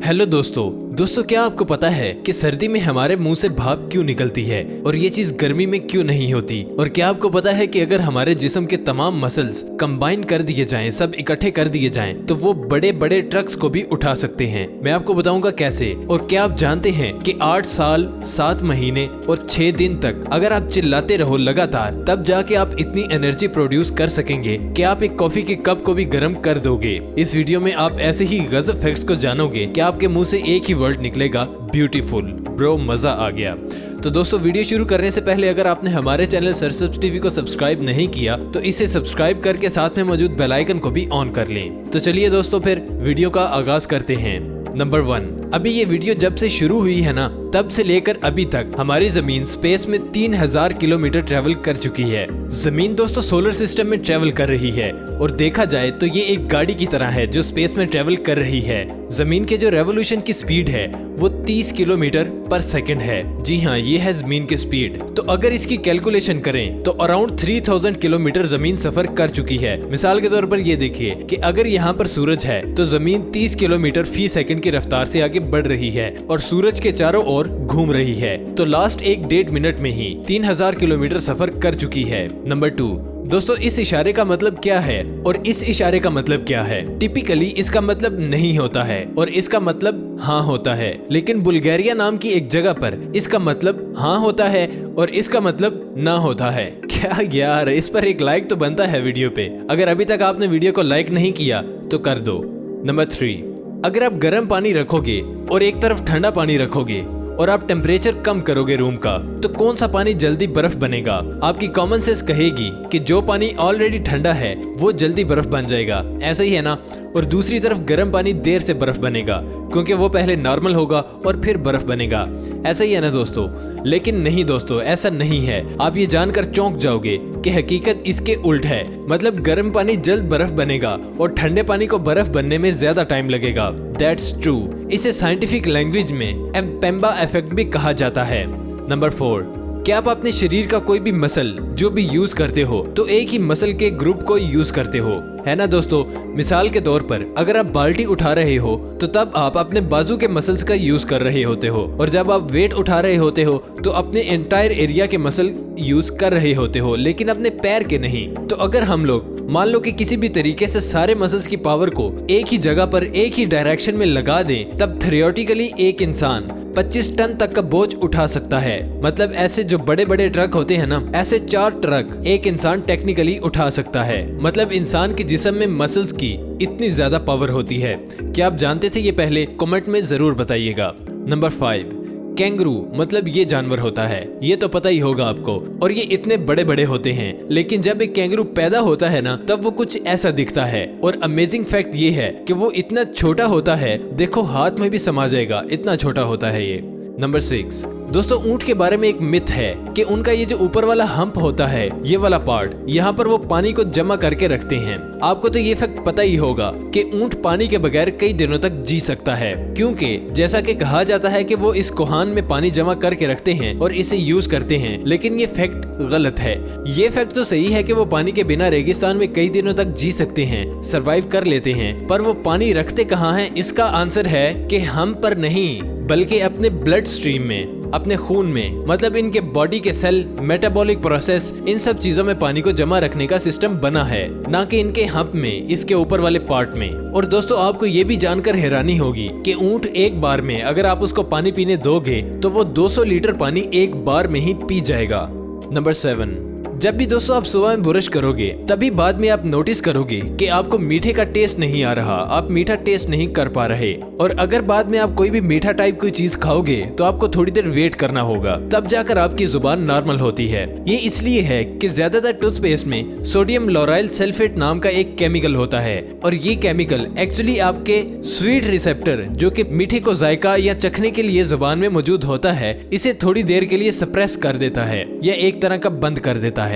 Hello दोस्तों क्या आपको पता है कि सर्दी में हमारे मुंह से भाप क्यों निकलती है और ये चीज गर्मी में क्यों नहीं होती। और क्या आपको पता है कि अगर हमारे जिस्म के तमाम मसल्स कंबाइन कर दिए जाएं, सब इकट्ठे कर दिए जाएं, तो वो बड़े बड़े ट्रक्स को भी उठा सकते हैं। मैं आपको बताऊंगा कैसे। और क्या आप जानते हैं कि 8 साल 7 महीने और 6 दिन तक अगर आप चिल्लाते रहो लगातार, तब जाके आप इतनी एनर्जी प्रोड्यूस कर सकेंगे कि आप एक कॉफी के कप को भी गर्म कर दोगे। इस वीडियो में आप ऐसे ही गजब फैक्ट्स को जानोगे कि आपके मुंह से एक ही वर्ड निकलेगा, ब्यूटीफुल। ब्रो, मजा आ गया। तो दोस्तों, वीडियो शुरू करने से पहले अगर आपने हमारे चैनल सरसब्स टीवी को सब्सक्राइब नहीं किया तो इसे सब्सक्राइब करके साथ में मौजूद बेल आइकन को भी ऑन कर लें। तो चलिए दोस्तों, फिर वीडियो का आगाज करते हैं। नंबर 1, अभी ये वीडियो जब से शुरू हुई है ना, तब से लेकर अभी तक हमारी जमीन स्पेस में 3000 किलोमीटर ट्रेवल कर चुकी है। जमीन दोस्तों सोलर सिस्टम में ट्रेवल कर रही है और देखा जाए तो ये एक गाड़ी की तरह है जो स्पेस में ट्रेवल कर रही है। जमीन के जो रेवोल्यूशन की स्पीड है वो 30 किलोमीटर पर सेकंड है। जी हाँ, ये है जमीन की स्पीड। तो अगर इसकी कैलकुलेशन करें तो अराउंड 3000 किलोमीटर जमीन सफर कर चुकी है। मिसाल के तौर पर ये देखिए कि अगर यहाँ पर सूरज है तो जमीन 30 किलोमीटर फी सेकंड की रफ्तार से आगे बढ़ रही है और सूरज के चारों ओर घूम रही है। तो लास्ट 1-1.5 मिनट में ही 3000 किलोमीटर सफर कर चुकी है। नंबर 2, दोस्तों इस इशारे का मतलब क्या है और इस इशारे का मतलब क्या है। टिपिकली इसका मतलब नहीं होता है और इसका मतलब हाँ होता है, लेकिन बुल्गारिया नाम की एक जगह पर इसका मतलब हाँ होता है और इसका मतलब ना होता है। क्या यार, इस पर एक लाइक तो बनता है वीडियो पे। अगर अभी तक आपने वीडियो को लाइक नहीं किया तो कर दो। नंबर 3, अगर आप गर्म पानी रखोगे और एक तरफ ठंडा पानी रखोगे और आप टेम्परेचर कम करोगे रूम का, तो कौन सा पानी जल्दी बर्फ बनेगा। आपकी कॉमन सेंस कहेगी कि जो पानी ऑलरेडी ठंडा है वो जल्दी बर्फ बन जाएगा, ऐसा ही है ना। और दूसरी तरफ गर्म पानी देर से बर्फ बनेगा क्योंकि वो पहले नॉर्मल होगा और फिर बर्फ बनेगा, ऐसा ही है ना दोस्तों। लेकिन नहीं दोस्तों, ऐसा नहीं है। आप ये जानकर चौंक जाओगे कि हकीकत इसके उल्ट है। मतलब गर्म पानी जल्द बर्फ बनेगा और ठंडे पानी को बर्फ बनने में ज्यादा टाइम लगेगा। That's true. इसे साइंटिफिक लैंग्वेज में एम्पेम्बा इफेक्ट भी कहा जाता है। नंबर 4, क्या आप अपने शरीर का कोई भी मसल जो भी यूज करते हो तो एक ही मसल के ग्रुप को यूज करते हो, है ना दोस्तों। मिसाल के तौर पर अगर आप बाल्टी उठा रहे हो तो तब आप अपने बाजू के मसल्स का यूज कर रहे होते हो, और जब आप वेट उठा रहे होते हो तो अपने एंटायर एरिया के मसल यूज कर रहे होते हो, लेकिन अपने पैर के नहीं। तो अगर हम लोग मान लो कि किसी भी तरीके से सारे मसल्स की पावर को एक ही जगह पर एक ही डायरेक्शन में लगा दें, तब थियोरेटिकली एक इंसान 25 टन तक का बोझ उठा सकता है। मतलब ऐसे जो बड़े बड़े ट्रक होते हैं ना, ऐसे 4 ट्रक एक इंसान टेक्निकली उठा सकता है। मतलब इंसान के जिस्म में मसल्स की इतनी ज्यादा पावर होती है। क्या आप जानते थे ये पहले? कमेंट में जरूर बताइएगा। नंबर 5, कैंगरू मतलब ये जानवर होता है, ये तो पता ही होगा आपको। और ये इतने बड़े बड़े होते हैं, लेकिन जब एक कैंगरू पैदा होता है ना, तब वो कुछ ऐसा दिखता है। और अमेजिंग फैक्ट ये है कि वो इतना छोटा होता है, देखो हाथ में भी समा जाएगा, इतना छोटा होता है ये। नंबर 6, दोस्तों ऊंट के बारे में एक मिथ है कि उनका ये जो ऊपर वाला हम्प होता है, ये वाला पार्ट, यहाँ पर वो पानी को जमा करके रखते हैं। आपको तो ये फैक्ट पता ही होगा कि ऊंट पानी के बगैर कई दिनों तक जी सकता है, क्योंकि जैसा कि कहा जाता है कि वो इस कोहान में पानी जमा करके रखते हैं और इसे यूज करते हैं। लेकिन ये फैक्ट गलत है। ये फैक्ट तो सही है कि वो पानी के बिना रेगिस्तान में कई दिनों तक जी सकते हैं, सरवाइव कर लेते हैं, पर वो पानी रखते कहाँ हैं? इसका आंसर है कि हम पर नहीं, बल्कि अपने ब्लड स्ट्रीम में, अपने खून में। मतलब इनके बॉडी के सेल, मेटाबॉलिक प्रोसेस, इन सब चीजों में पानी को जमा रखने का सिस्टम बना है, ना कि इनके हम्प में, इसके ऊपर वाले पार्ट में। और दोस्तों आपको ये भी जानकर हैरानी होगी कि ऊंट एक बार में अगर आप उसको पानी पीने दोगे तो वो 200 लीटर पानी एक बार में ही पी जाएगा। नंबर 7, जब भी दोस्तों आप सुबह में ब्रश करोगे तभी बाद में आप नोटिस करोगे कि आपको मीठे का टेस्ट नहीं आ रहा, आप मीठा टेस्ट नहीं कर पा रहे। और अगर बाद में आप कोई भी मीठा टाइप कोई चीज खाओगे तो आपको थोड़ी देर वेट करना होगा, तब जाकर आपकी जुबान नॉर्मल होती है। ये इसलिए है कि ज्यादातर टूथपेस्ट में सोडियम लॉराइल सल्फेट नाम का एक केमिकल होता है, और ये केमिकल एक्चुअली आपके स्वीट रिसेप्टर, जो कि मीठे को जायका या चखने के लिए जुबान में मौजूद होता है, इसे थोड़ी देर के लिए सप्रेस कर देता है या एक तरह का बंद कर देता है।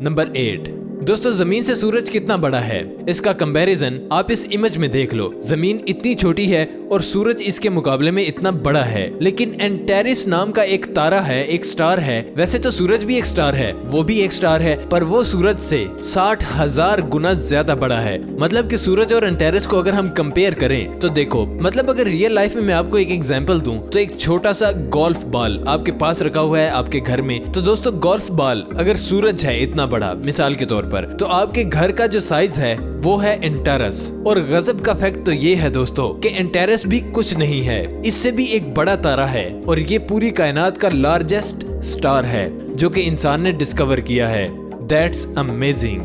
नंबर 8, दोस्तों जमीन से सूरज कितना बड़ा है, इसका कंपैरिजन आप इस इमेज में देख लो। जमीन इतनी छोटी है और सूरज इसके मुकाबले में इतना बड़ा है। लेकिन एंटेरिस नाम का एक तारा है, एक स्टार है। वैसे तो सूरज भी एक स्टार है, वो भी एक स्टार है, पर वो सूरज से 60,000 गुना ज्यादा बड़ा है। मतलब कि सूरज और एंटेरिस को अगर हम कंपेयर करें तो देखो, मतलब अगर रियल लाइफ में मैं आपको एक एग्जांपल दूं तो एक छोटा सा गोल्फ बॉल आपके पास रखा हुआ है आपके घर में। तो दोस्तों गोल्फ बॉल अगर सूरज है इतना बड़ा मिसाल के तौर पर, तो आपके घर का जो साइज है वो है एंटेरस। और गजब का फैक्ट तो ये है दोस्तों कि एंटेरस भी कुछ नहीं है, इससे भी एक बड़ा तारा है और ये पूरी कायनात का लार्जेस्ट स्टार है जो कि इंसान ने डिस्कवर किया है। That's amazing.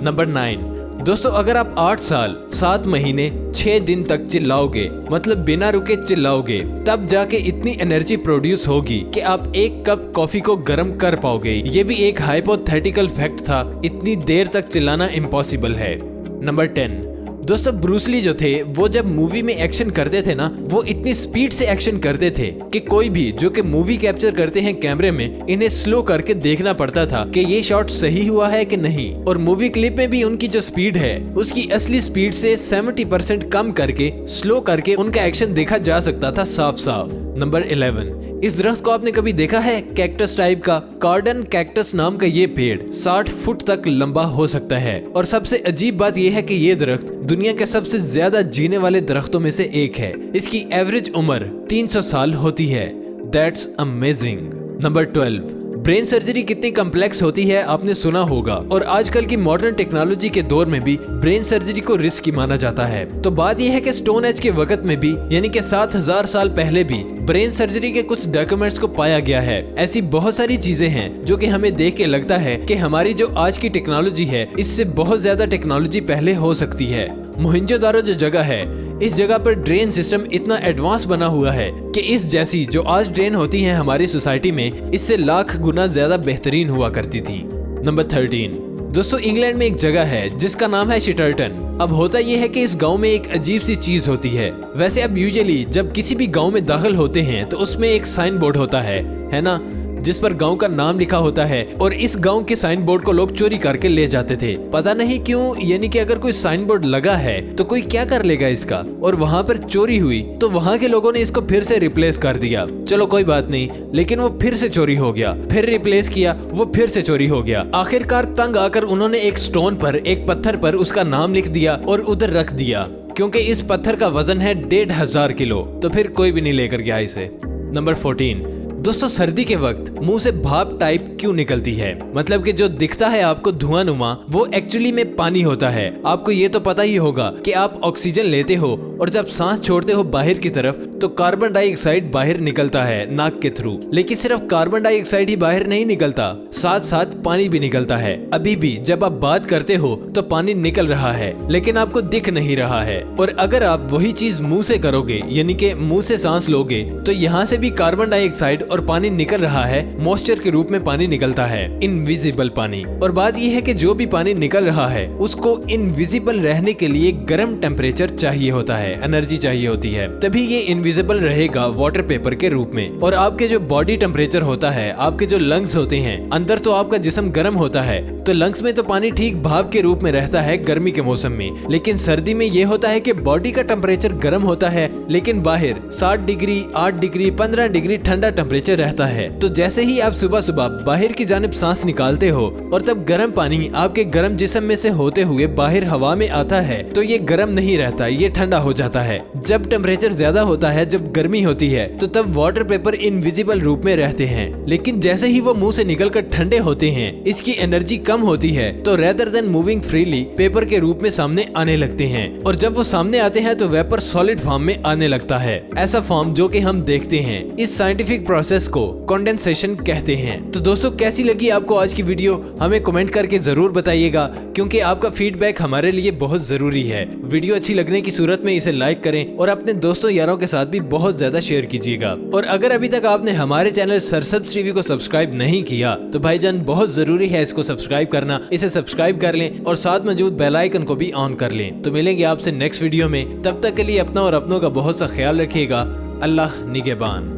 नंबर 9 दोस्तों, अगर आप 8 साल 7 महीने 6 दिन तक चिल्लाओगे, मतलब बिना रुके चिल्लाओगे, तब जाके इतनी एनर्जी प्रोड्यूस होगी कि आप एक कप कॉफी को गर्म कर पाओगे। ये भी एक हाइपोथेटिकल फैक्ट था, इतनी देर तक चिल्लाना इम्पॉसिबल है। नंबर 10 दोस्तों, ब्रूस ली जो थे वो जब मूवी में एक्शन करते थे ना, वो इतनी स्पीड से एक्शन करते थे कि कोई भी जो कि मूवी कैप्चर करते हैं कैमरे में, इन्हें स्लो करके देखना पड़ता था कि ये शॉट सही हुआ है कि नहीं। और मूवी क्लिप में भी उनकी जो स्पीड है उसकी असली स्पीड से 70% कम करके स्लो करके उनका एक्शन देखा जा सकता था साफ साफ। नंबर 11 इस दरख्त को आपने कभी देखा है? कैक्टस टाइप का कार्डन कैक्टस नाम का ये पेड़ 60 फुट तक लंबा हो सकता है। और सबसे अजीब बात यह है कि ये दरख्त दुनिया के सबसे ज्यादा जीने वाले दरख्तों में से एक है। इसकी एवरेज उम्र 300 साल होती है। That's amazing. Number 12 brain surgery कितनी कम्प्लेक्स होती है आपने सुना होगा, और आजकल की मॉडर्न टेक्नोलॉजी के दौर में भी ब्रेन सर्जरी को रिस्की माना जाता है। तो बात यह है कि स्टोन एज के वक्त में भी, यानी कि 7000 साल पहले भी ब्रेन सर्जरी के कुछ डॉक्यूमेंट्स को पाया गया है। ऐसी बहुत सारी चीजें हैं जो कि हमें देख के लगता है कि हमारी जो आज की टेक्नोलॉजी है इससे बहुत ज्यादा टेक्नोलॉजी पहले हो सकती है। मोहनजोदारो जो जगह है, इस जगह पर ड्रेन सिस्टम इतना एडवांस बना हुआ है कि इस जैसी जो आज ड्रेन होती है हमारी सोसाइटी में, इससे लाख गुना ज्यादा बेहतरीन हुआ करती थी। नंबर 13 दोस्तों, इंग्लैंड में एक जगह है जिसका नाम है शिटरटन। अब होता यह है कि इस गांव में एक अजीब सी चीज होती है। वैसे अब यूजुअली जब किसी भी गांव में दाखिल होते हैं तो उसमें एक साइन बोर्ड होता है ना, जिस पर गांव का नाम लिखा होता है। और इस गांव के साइन बोर्ड को लोग चोरी करके ले जाते थे, पता नहीं क्यों। यानी कि अगर कोई साइन बोर्ड लगा है तो कोई क्या कर लेगा इसका, और वहां पर चोरी हुई तो वहां के लोगों ने इसको फिर से रिप्लेस कर दिया। चलो कोई बात नहीं, लेकिन वो फिर से चोरी हो गया, फिर रिप्लेस किया, वो फिर से चोरी हो गया। आखिरकार तंग आकर उन्होंने एक स्टोन पर, एक पत्थर पर उसका नाम लिख दिया और उधर रख दिया, क्योंकि इस पत्थर का वजन है 1500 किलो। तो फिर कोई भी नहीं लेकर गया इसे। नंबर 14 दोस्तों, सर्दी के वक्त मुंह से भाप टाइप क्यों निकलती है? मतलब कि जो दिखता है आपको धुआं-नुमा, वो एक्चुअली में पानी होता है। आपको ये तो पता ही होगा कि आप ऑक्सीजन लेते हो और जब सांस छोड़ते हो बाहर की तरफ तो कार्बन डाइऑक्साइड बाहर निकलता है नाक के थ्रू। लेकिन सिर्फ कार्बन डाइऑक्साइड ही बाहर नहीं निकलता, साथ साथ पानी भी निकलता है। अभी भी जब आप बात करते हो तो पानी निकल रहा है, लेकिन आपको दिख नहीं रहा है। और अगर आप वही चीज मुंह से करोगे, यानी कि मुंह से सांस लोगे, तो यहाँ से भी कार्बन डाइऑक्साइड और पानी निकल रहा है, मॉइस्चर के रूप में पानी निकलता है, इनविजिबल पानी। और बात यह है कि जो भी पानी निकल रहा है उसको इनविजिबल रहने के लिए गर्म टेम्परेचर चाहिए होता है, एनर्जी चाहिए होती है, तभी ये इनविजिबल रहेगा वाटर पेपर के रूप में। और आपके जो बॉडी टेम्परेचर होता है, आपके जो लंग्स होते हैं, अंदर तो आपका जिस्म गर्म होता है, तो लंग्स में तो पानी ठीक भाप के रूप में रहता है गर्मी के मौसम में। लेकिन सर्दी में ये होता है कि बॉडी का टेम्परेचर गर्म होता है, लेकिन बाहर 7 डिग्री 8 डिग्री 15 डिग्री ठंडा टेम्परेचर रहता है। तो जैसे ही आप सुबह सुबह बाहर की जानिब सांस निकालते हो और तब गर्म पानी आपके गर्म जिस्म में से होते हुए बाहर हवा में आता है, तो ये गर्म नहीं रहता, ये ठंडा हो जाता है। जब टेम्परेचर ज्यादा होता है, जब गर्मी होती है, तो तब वाटर पेपर इनविजिबल रूप में रहते हैं। लेकिन जैसे ही वो मुंह से निकलकर ठंडे होते हैं, इसकी एनर्जी कम होती है, तो rather than moving freely paper के रूप में सामने आने लगते हैं। और जब वो सामने आते हैं तो वेपर सॉलिड फॉर्म में आने लगता है, ऐसा फॉर्म जो कि हम देखते हैं। इस साइंटिफिक प्रोसेस को कंडेंसेशन कहते हैं। तो दोस्तों, कैसी लगी आपको आज की वीडियो? हमें कमेंट करके जरूर बताइएगा, क्योंकि आपका फीडबैक हमारे लिए बहुत जरूरी है। वीडियो अच्छी लगने की सूरत में इसे लाइक करें और अपने दोस्तों यारों के साथ भी बहुत ज्यादा शेयर कीजिएगा। और अगर अभी तक आपने हमारे चैनल सरसब्ज टीवी को सब्सक्राइब नहीं किया तो भाईजान बहुत जरूरी है इसको सब्सक्राइब करना। इसे सब्सक्राइब कर लें और साथ मौजूद बेल आइकन को भी ऑन कर लें। तो मिलेंगे आपसे नेक्स्ट वीडियो में, तब तक के लिए अपना और अपनों का बहुत सा ख्याल रखिएगा। अल्लाह निगहबान।